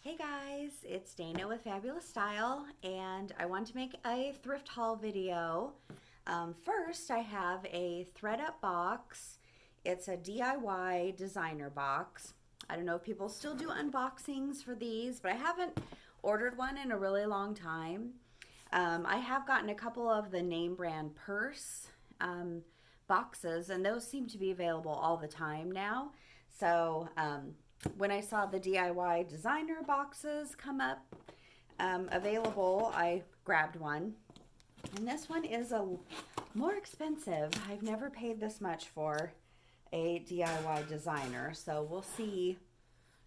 Hey guys, it's Dana with Fabulous Style, and I want to make a thrift haul video. First, I have a ThredUp box. It's a DIY designer box. I don't know if people still do unboxings for these, but I haven't ordered one in a really long time. I have gotten a couple of the name brand purse boxes, and those seem to be available all the time now. So, when I saw the DIY designer boxes come up available, I grabbed one. And this one is a more expensive. I've never paid this much for a DIY designer, so we'll see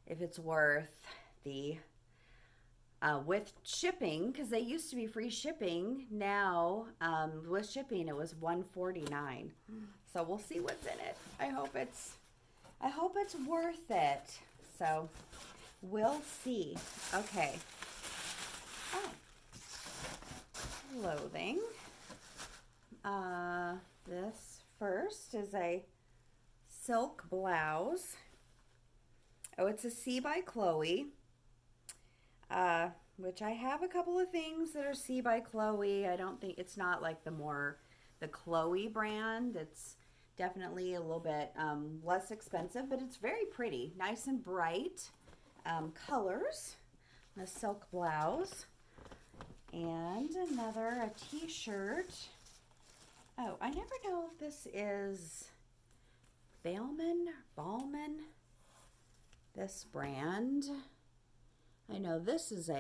if it's worth the with shipping, because they used to be free shipping. Now with shipping it was $149. So we'll see what's in it. I hope it's worth it. So we'll see. Okay. Oh, clothing. This first is a silk blouse. Oh, it's a C by Chloe. Which I have a couple of things that are C by Chloe. I don't think it's not like the Chloe brand. It's definitely a little bit less expensive, but it's very pretty. Nice and bright colors. A silk blouse. And a t-shirt. Oh, I never know if this is Ballman, this brand. I know this is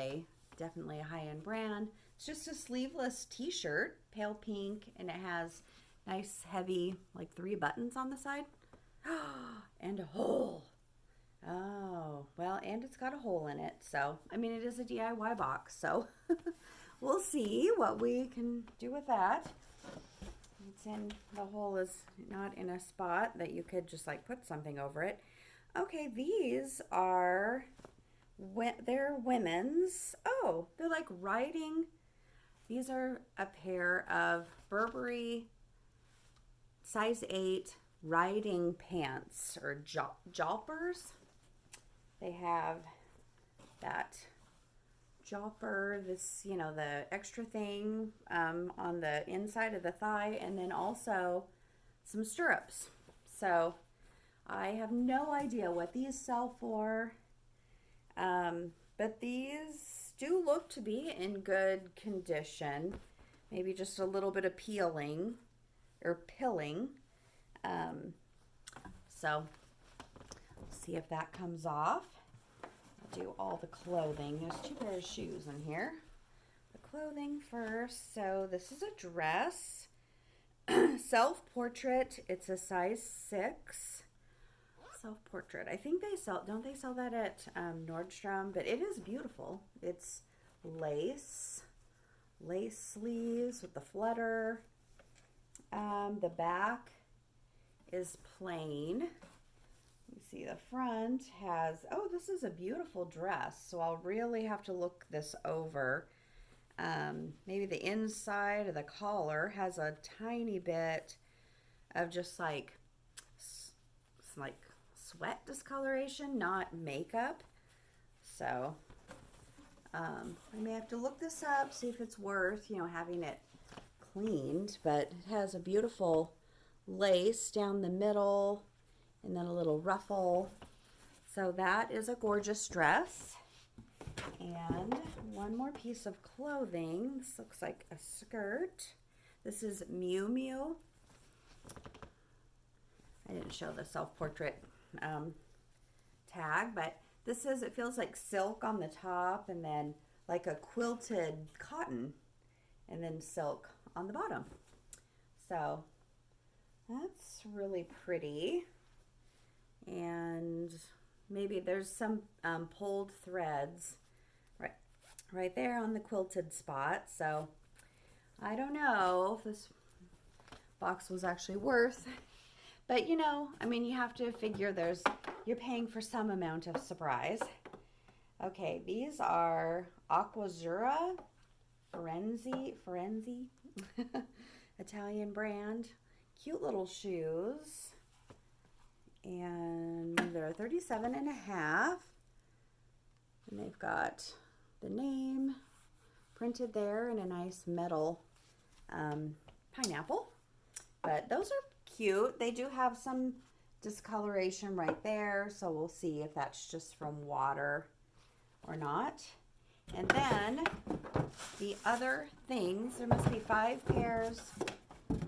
definitely a high-end brand. It's just a sleeveless t-shirt, pale pink, and it has nice heavy, like 3 buttons on the side. And a hole. Oh, well, and it's got a hole in it. So, I mean, it is a DIY box. So, we'll see what we can do with that. The hole is not in a spot that you could just like put something over it. Okay, these are, they're women's. Oh, they're like riding. These are a pair of Burberry size 8 riding pants or jolpers. They have that jopper, this, the extra thing on the inside of the thigh, and then also some stirrups. So I have no idea what these sell for, but these do look to be in good condition. Maybe just a little bit of peeling or pilling. So we'll see if that comes off. I'll do all the clothing. There's 2 pairs of shoes in here. The clothing first. So this is a dress. Self-portrait. It's a size 6. Self-portrait. I think don't they sell that at Nordstrom? But it is beautiful. It's lace sleeves with the flutter. The back is plain. You see the front has, oh, this is a beautiful dress. So I'll really have to look this over. Maybe the inside of the collar has a tiny bit of just like sweat discoloration, not makeup. So I may have to look this up, see if it's worth, having it cleaned. But it has a beautiful lace down the middle and then a little ruffle. So that is a gorgeous dress. And one more piece of clothing. This looks like a skirt. This is Miu Miu. I didn't show the self-portrait tag, but this is, it feels like silk on the top and then like a quilted cotton and then silk on the bottom. So that's really pretty. And maybe there's some pulled threads right there on the quilted spot. So I don't know if this box was actually worth, but I mean, you have to figure you're paying for some amount of surprise. Okay, these are Aquazzura Ferenzi Italian brand. Cute little shoes. And they're 37 and a half. And they've got the name printed there in a nice metal pineapple. But those are cute. They do have some discoloration right there, so we'll see if that's just from water or not. And then the other things, there must be 5 pairs,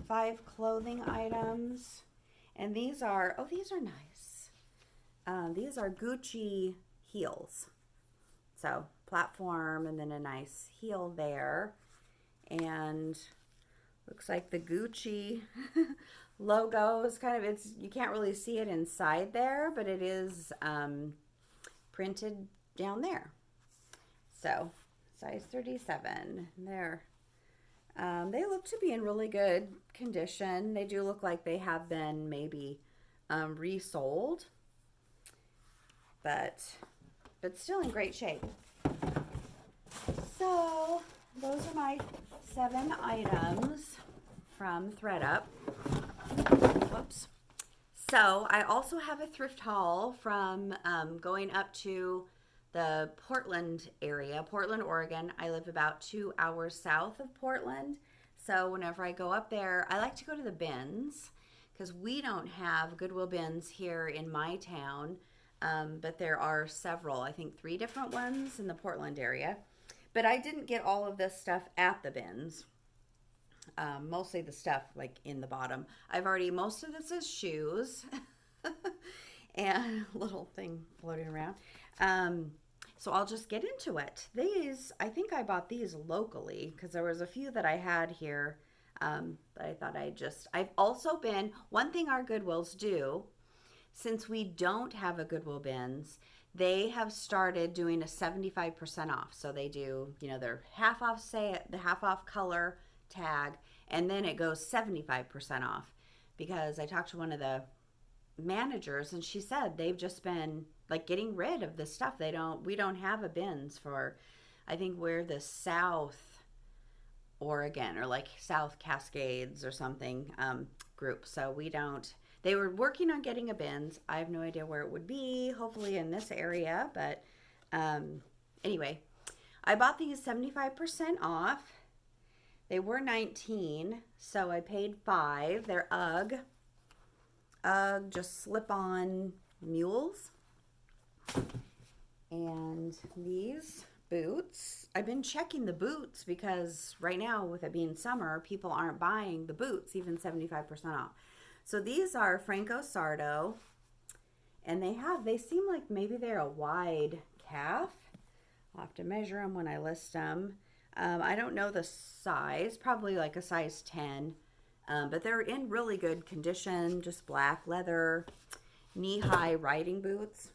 5 clothing items. And these are, oh, these are nice. These are Gucci heels. So platform and then a nice heel there. And looks like the Gucci logo is kind of, it's, you can't really see it inside there, but it is printed down there. So size 37 there. They look to be in really good condition. They do look like they have been maybe resold, but still in great shape. So those are my 7 items from ThredUp. Whoops. So I also have a thrift haul from going up to the Portland area, Portland, Oregon. I live about 2 hours south of Portland. So whenever I go up there, I like to go to the bins because we don't have Goodwill bins here in my town. But there are several, I think 3 different ones in the Portland area. But I didn't get all of this stuff at the bins. Mostly the stuff like in the bottom. Most of this is shoes and a little thing floating around. So I'll just get into it. These, I think I bought these locally because there was a few that I had here that I thought I've also been, one thing our Goodwills do, since we don't have a Goodwill bins, they have started doing a 75% off. So they do, you know, their half off the half off color tag, and then it goes 75% off. Because I talked to one of the managers and she said they've just been like getting rid of this stuff. We don't have a bins for, I think we're the South Oregon or like South Cascades or something group. So we don't. They were working on getting a bins. I have no idea where it would be, hopefully in this area. But anyway, I bought these 75% off. They were $19, so I paid $5. They're UGG just slip-on mules. And these boots, I've been checking the boots because right now with it being summer, people aren't buying the boots, even 75% off. So these are Franco Sardo, and they seem like maybe they're a wide calf. I'll have to measure them when I list them. I don't know the size, probably like a size 10, but they're in really good condition, just black leather, knee-high riding boots.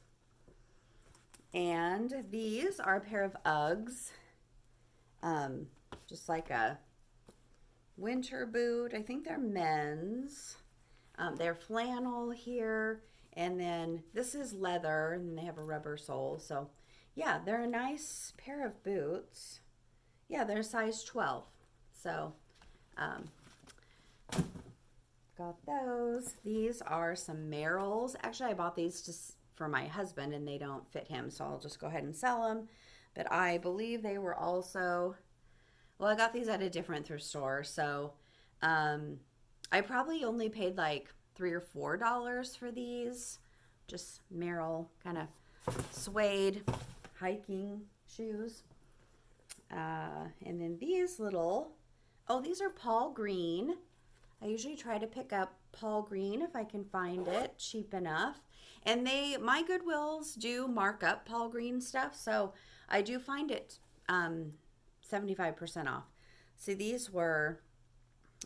And these are a pair of Uggs, just like a winter boot. I think they're men's. They're flannel here, and then this is leather, and they have a rubber sole. So, yeah, they're a nice pair of boots. Yeah, they're size 12. So, got those. These are some Merrells. Actually, I bought these for my husband, and they don't fit him, so I'll just go ahead and sell them. But I believe they were also, well, I got these at a different thrift store, so I probably only paid like $3 or $4 for these. Just Merrell kind of suede hiking shoes. And then these these are Paul Green. I usually try to pick up Paul Green if I can find it cheap enough. And my Goodwills do mark up Paul Green stuff, so I do find it 75% off. See, these were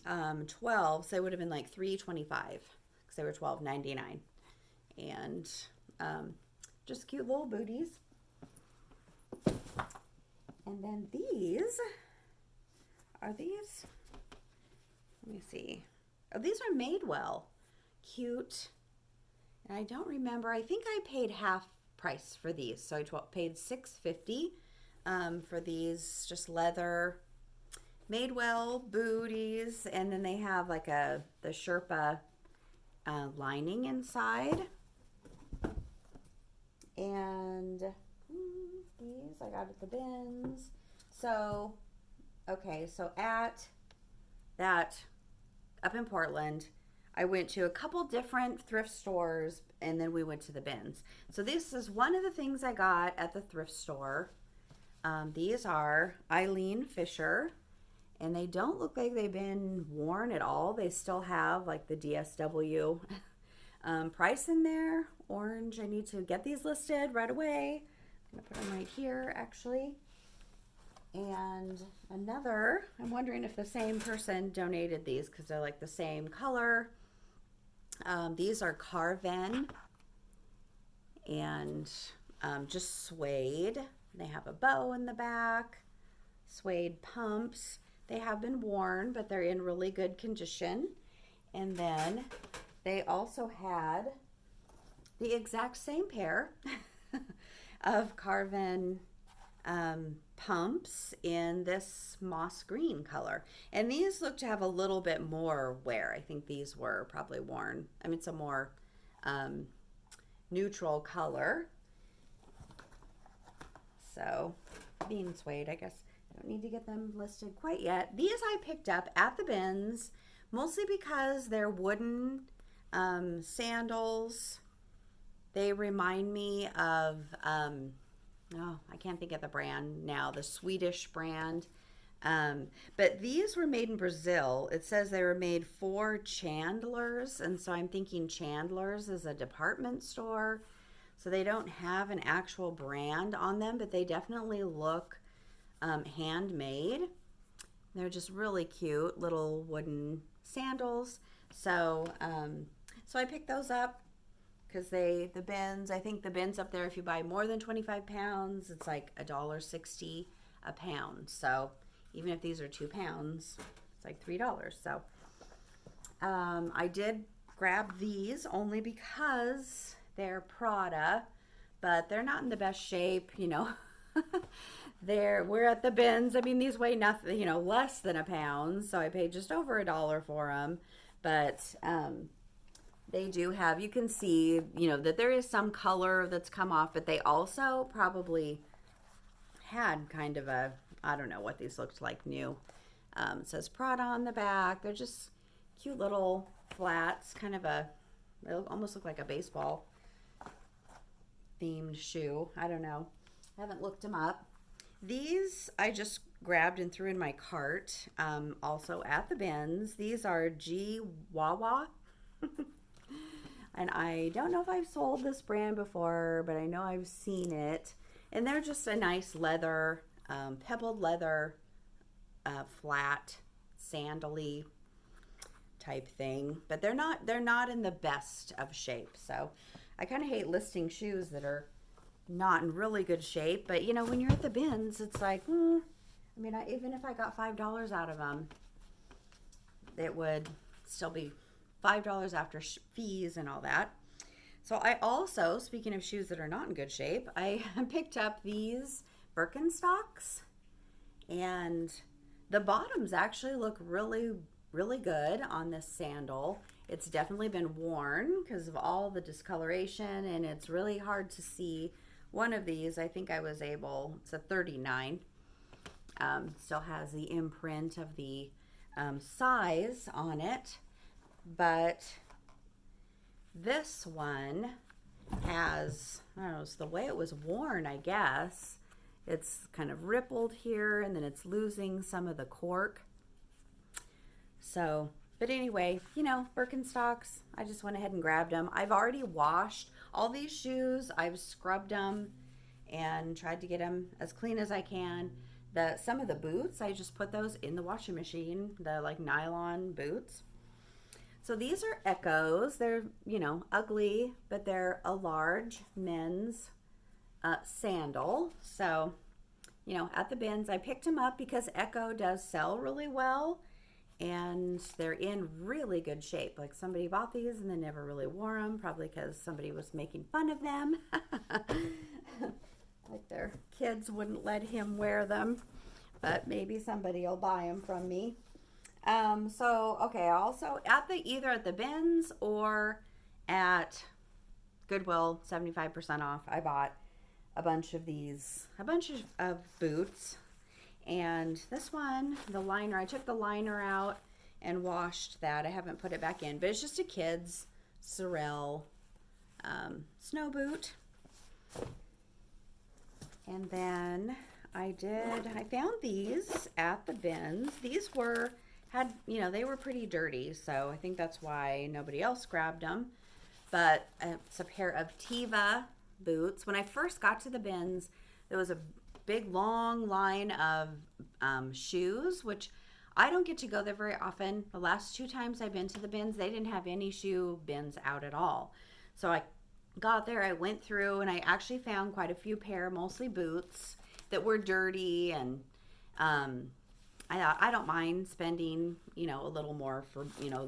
12, so they would have been like $3.25 because they were $12.99. And just cute little booties. And then let me see. Oh, these are Madewell. Cute. And I don't remember. I think I paid half price for these. So I paid $6.50 for these just leather Madewell booties. And then they have like the Sherpa lining inside. And I got at the bins. So, okay, so at that, up in Portland, I went to a couple different thrift stores and then we went to the bins. So this is one of the things I got at the thrift store. These are Eileen Fisher, and they don't look like they've been worn at all. They still have like the DSW price in there, orange. I need to get these listed right away. I'm gonna put them right here actually. And another, I'm wondering if the same person donated these because they're like the same color. These are Carven and just suede. They have a bow in the back, suede pumps. They have been worn, but they're in really good condition. And then they also had the exact same pair of Carven pumps in this moss green color. And these look to have a little bit more wear. I think these were probably worn. I mean, it's a more neutral color. So, being suede, I guess I don't need to get them listed quite yet. These I picked up at the bins, mostly because they're wooden sandals. They remind me of, oh, I can't think of the brand now, the Swedish brand. But these were made in Brazil. It says they were made for Chandler's, and so I'm thinking Chandler's is a department store. So they don't have an actual brand on them, but they definitely look handmade. They're just really cute little wooden sandals. So so I picked those up because the bins, I think the bins up there, if you buy more than 25 pounds, it's like $1.60 a pound. So even if these are 2 pounds, it's like $3. So I did grab these only because they're Prada, but they're not in the best shape, you know. We're at the bins. I mean, these weigh nothing, you know, less than a pound, so I paid just over $1 for them. But they do have, you can see, you know, that there is some color that's come off, but they also probably had kind of a, I don't know what these looked like new. It says Prada on the back. They're just cute little flats, kind of a, they almost look like a baseball themed shoe. I don't know. I haven't looked them up. These I just grabbed and threw in my cart, also at the bins. These are G Wawa. And I don't know if I've sold this brand before, but I know I've seen it. And they're just a nice leather, pebbled leather, flat, sandally type thing. But they're not in the best of shape. So I kind of hate listing shoes that are not in really good shape. But you know, when you're at the bins, it's like, I mean, even if I got $5 out of them, it would still be $5 after fees and all that. So I also, speaking of shoes that are not in good shape, I picked up these Birkenstocks, and the bottoms actually look really, really good on this sandal. It's definitely been worn because of all the discoloration, and it's really hard to see. One of these, I think I was able, it's a 39, still has the imprint of the size on it, but this one has, I don't know, it's the way it was worn, I guess. It's kind of rippled here, and then it's losing some of the cork. So, but anyway, you know, Birkenstocks, I just went ahead and grabbed them. I've already washed all these shoes. I've scrubbed them and tried to get them as clean as I can. Some of the boots, I just put those in the washing machine, the like nylon boots. So these are Echoes. They're, you know, ugly, but they're a large men's sandal. So, you know, at the bins, I picked them up because Echo does sell really well, and they're in really good shape. Like somebody bought these and they never really wore them, probably because somebody was making fun of them. Like their kids wouldn't let him wear them, but maybe somebody will buy them from me. So, okay, also either at the bins or at Goodwill, 75% off, I bought a bunch of boots. And this one, the liner, I took the liner out and washed that. I haven't put it back in, but it's just a kid's Sorel snow boot. And then I found these at the bins. These they were pretty dirty, so I think that's why nobody else grabbed them. But it's a pair of Teva boots. When I first got to the bins, there was a big long line of shoes, which I don't get to go there very often. The last 2 times I've been to the bins, they didn't have any shoe bins out at all. So I got there, I went through, and I actually found quite a few pair, mostly boots, that were dirty. And I don't mind spending, a little more for,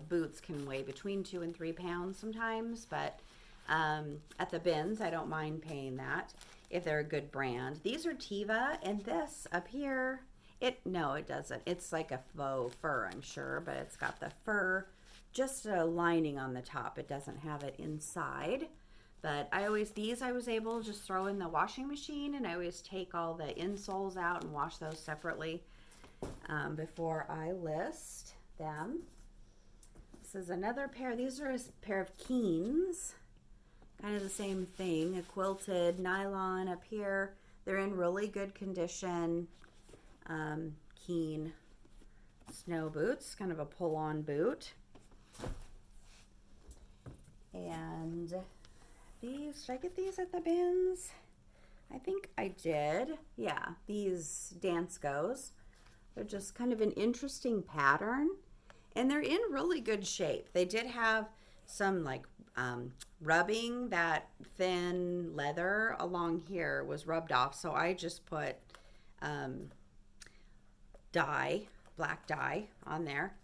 boots can weigh between 2 and 3 pounds sometimes, but at the bins, I don't mind paying that if they're a good brand. These are Teva, and this up here, no, it doesn't. It's like a faux fur, I'm sure, but it's got the fur, just a lining on the top. It doesn't have it inside. But I was able to just throw in the washing machine, and I always take all the insoles out and wash those separately before I list them. This is another pair. These are a pair of Keens. Kind of the same thing, a quilted nylon up here. They're in really good condition. Keen snow boots, kind of a pull-on boot. And these, did I get these at the bins? I think I did. Yeah, these Danskos. They're just kind of an interesting pattern, and they're in really good shape. They did have some rubbing. That thin leather along here was rubbed off, so I just put black dye on there,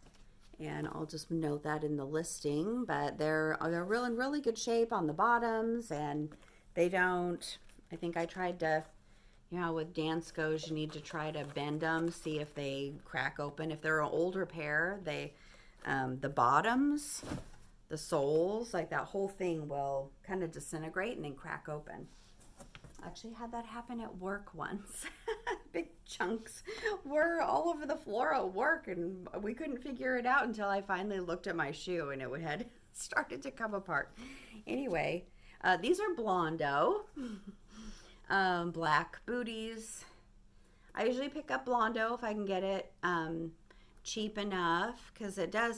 and I'll just note that in the listing. But they're in really good shape on the bottoms, and they don't, I think I tried to, with Danskos, you need to try to bend them, see if they crack open. If they're an older pair, the bottoms, the soles, like that whole thing will kind of disintegrate and then crack open. I actually had that happen at work once. Big chunks were all over the floor at work, and we couldn't figure it out until I finally looked at my shoe, and it had started to come apart. Anyway, these are Blondo. Black booties. I usually pick up Blondo if I can get it cheap enough, because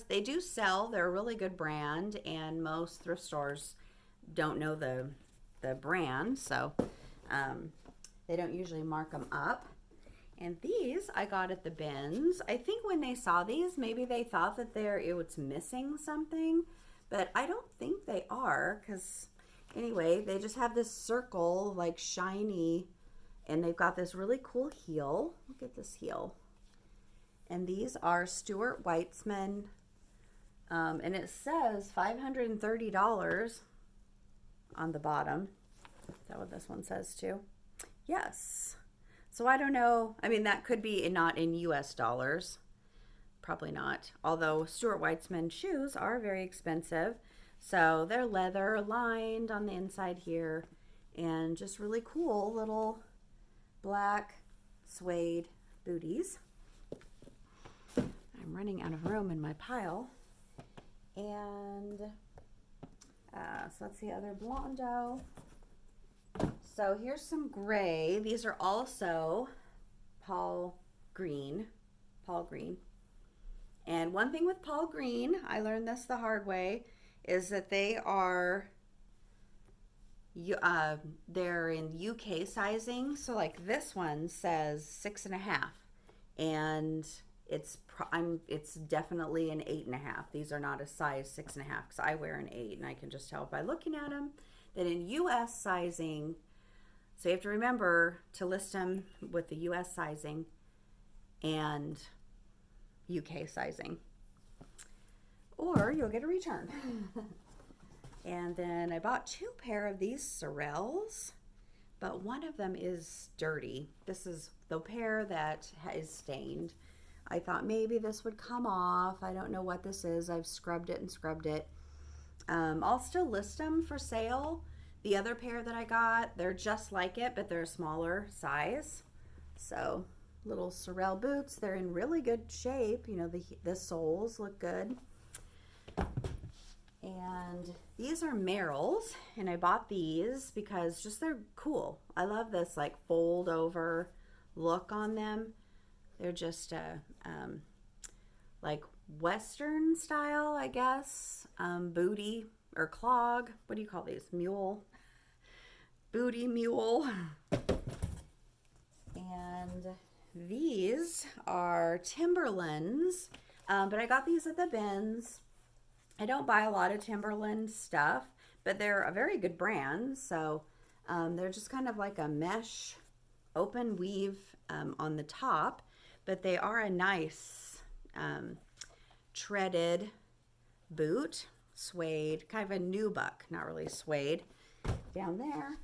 they do sell. They're a really good brand, and most thrift stores don't know the brand, so they don't usually mark them up. And these I got at the bins. I think when they saw these, maybe they thought that it was missing something, but I don't think they are, because anyway, they just have this circle, like shiny, and they've got this really cool heel. Look at this heel. And these are Stuart Weitzman, and it says $530 on the bottom. Is that what this one says too? Yes. So I don't know. I mean, that could be not in US dollars. Probably not. Although Stuart Weitzman shoes are very expensive. So they're leather lined on the inside here, and just really cool little black suede booties. I'm running out of room in my pile. And so that's the other Blondo. So here's some gray. These are also Paul Green. And one thing with Paul Green, I learned this the hard way, is that they're in UK sizing. So like this one says 6.5, and it's definitely an 8.5. These are not a size 6.5, because I wear an 8, and I can just tell by looking at them that in US sizing. So you have to remember to list them with the US sizing and UK sizing, or you'll get a return. And then I bought 2 pair of these Sorels, but one of them is dirty. This is the pair that is stained. I thought maybe this would come off. I don't know what this is. I've scrubbed it and scrubbed it. I'll still list them for sale. The other pair that I got, they're just like it, but they're a smaller size. So little Sorel boots, they're in really good shape. You know, the soles look good. And these are Merrell's, and I bought these because just they're cool. I love this like fold over look on them. They're just like Western style, I guess. Booty or clog. What do you call these? Mule. Booty mule. And these are Timberlands, but I got these at the bins. I don't buy a lot of Timberland stuff, but they're a very good brand. So they're just kind of like a mesh open weave on the top, but they are a nice treaded boot, suede, kind of a nubuck, not really suede. Down there.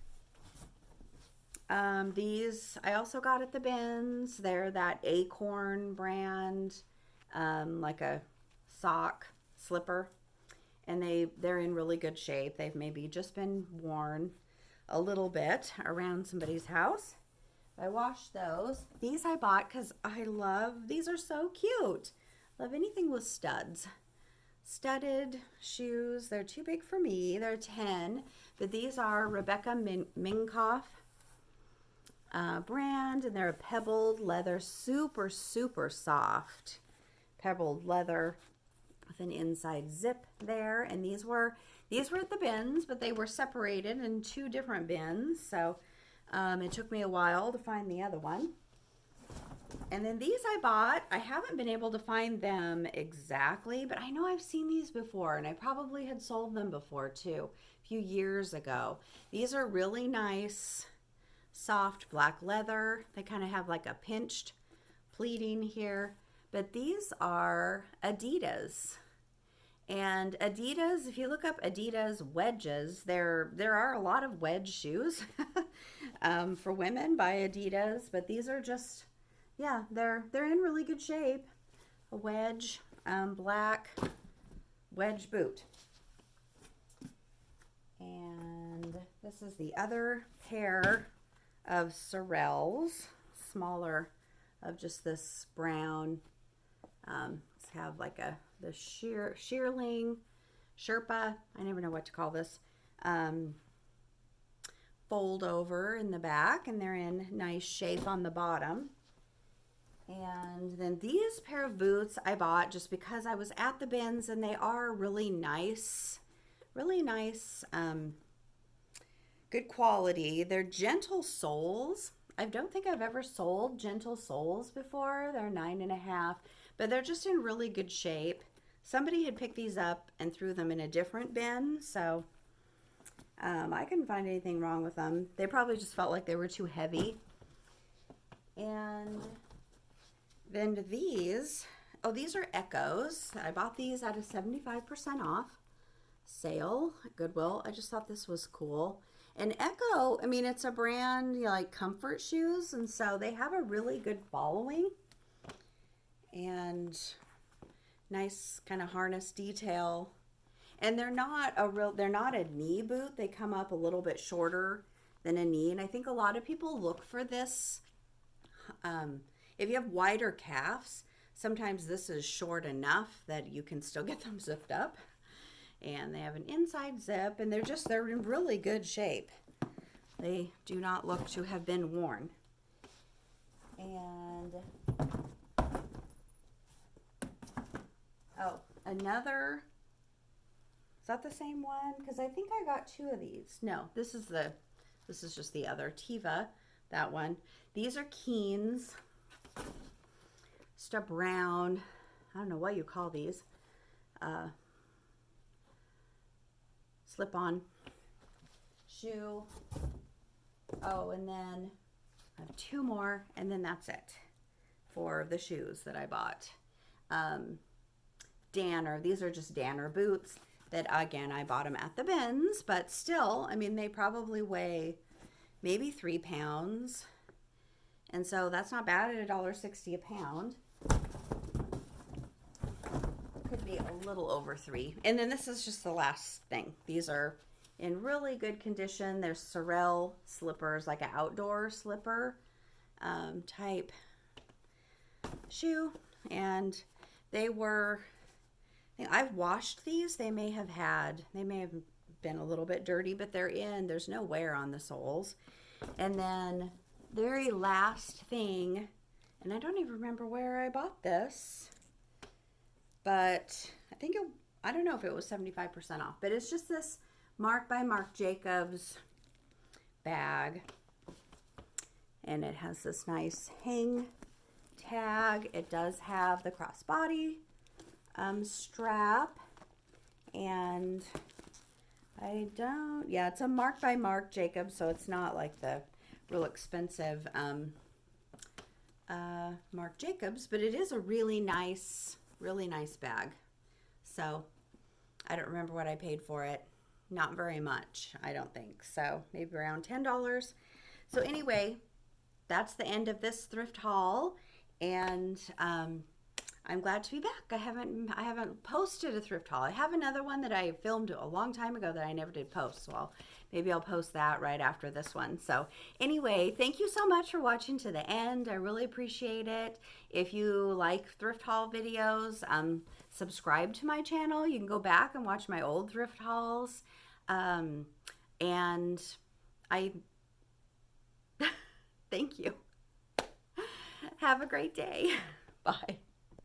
These I also got at the bins. They're that Acorn brand, like a sock slipper, and they're in really good shape. They've maybe just been worn a little bit around somebody's house. I washed those. These I bought because I love, these are so cute. Love anything with studs. Studded shoes. They're too big for me. They're 10, but these are Rebecca Minkoff brand, and they're a pebbled leather, super soft pebbled leather with an inside zip there. And these were at the bins, but they were separated in 2 different bins, so it took me a while to find the other one. And then these I bought. I haven't been able to find them exactly, but I know I've seen these before, and I probably had sold them before too, a few years ago. These are really nice, soft black leather. They kind of have like a pinched pleating here, but these are Adidas. And Adidas, if you look up Adidas wedges, there are a lot of wedge shoes for women by Adidas, but these are just, yeah, they're in really good shape. A wedge, black wedge boot. And this is the other pair of Sorels, smaller, of just this brown. Let's have like the shearling, Sherpa, I never know what to call this, fold over in the back, and they're in nice shape on the bottom. And then these pair of boots I bought just because I was at the bins, and they are really nice, good quality. They're gentle soles. I don't think I've ever sold gentle soles before. They're 9.5, but they're just in really good shape. Somebody had picked these up and threw them in a different bin, so I couldn't find anything wrong with them. They probably just felt like they were too heavy. And then these are Echoes. I bought these at a 75% off sale at Goodwill. I just thought this was cool. And Echo, I mean, it's a brand, you know, like comfort shoes, and so they have a really good following. And nice kind of harness detail. And they're not a knee boot. They come up a little bit shorter than a knee. And I think a lot of people look for this. If you have wider calves, sometimes this is short enough that you can still get them zipped up. And they have an inside zip, and they're in really good shape. They do not look to have been worn. And another, is that the same one? Because I think I got 2 of these. No, this is just the other Tiva, that one. These are Keens, just a brown, I don't know what you call these, slip-on shoe. Oh, and then I have 2 more, and then that's it for the shoes that I bought. Danner, these are just Danner boots that, again, I bought them at the bins, but still, I mean, they probably weigh maybe 3 pounds, and so that's not bad at $1.60 a pound. Could be a little over 3. And then this is just the last thing. These are in really good condition. They're Sorel slippers, like an outdoor slipper type shoe. And they were, I've washed these. They may have been a little bit dirty, but there's no wear on the soles. And then very last thing, and I don't even remember where I bought this, but I don't know if it was 75% off, but it's just this Marc by Marc Jacobs bag, and it has this nice hang tag. It does have the crossbody strap, and it's a Marc by Marc Jacobs, so it's not like the real expensive Marc Jacobs, but it is a really nice bag. So I don't remember what I paid for it. Not very much, I don't think. So maybe around $10. So anyway, that's the end of this thrift haul, and I'm glad to be back. I haven't posted a thrift haul. I have another one that I filmed a long time ago that I never did post. So maybe I'll post that right after this one. So anyway, thank you so much for watching to the end. I really appreciate it. If you like thrift haul videos, subscribe to my channel. You can go back and watch my old thrift hauls. And I thank you. Have a great day. Bye.